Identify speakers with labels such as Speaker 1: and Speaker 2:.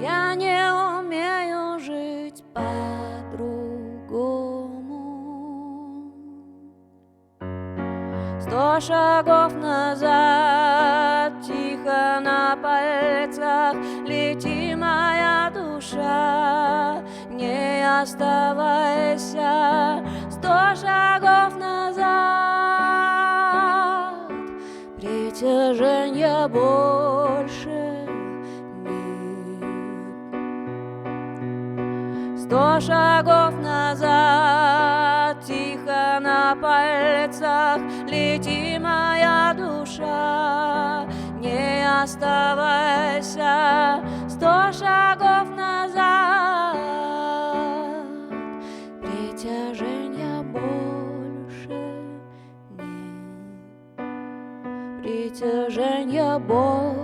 Speaker 1: Я не умею жить по-другому. 100 шагов назад, тихо на пальцах, лети, моя душа, не оставайся. 100 шагов назад, притяжения больше нет. 100 шагов назад, тихо на пальцах, лети, моя душа, не оставайся. 100 шагов назад, притяжения больше нет. Притяжения больше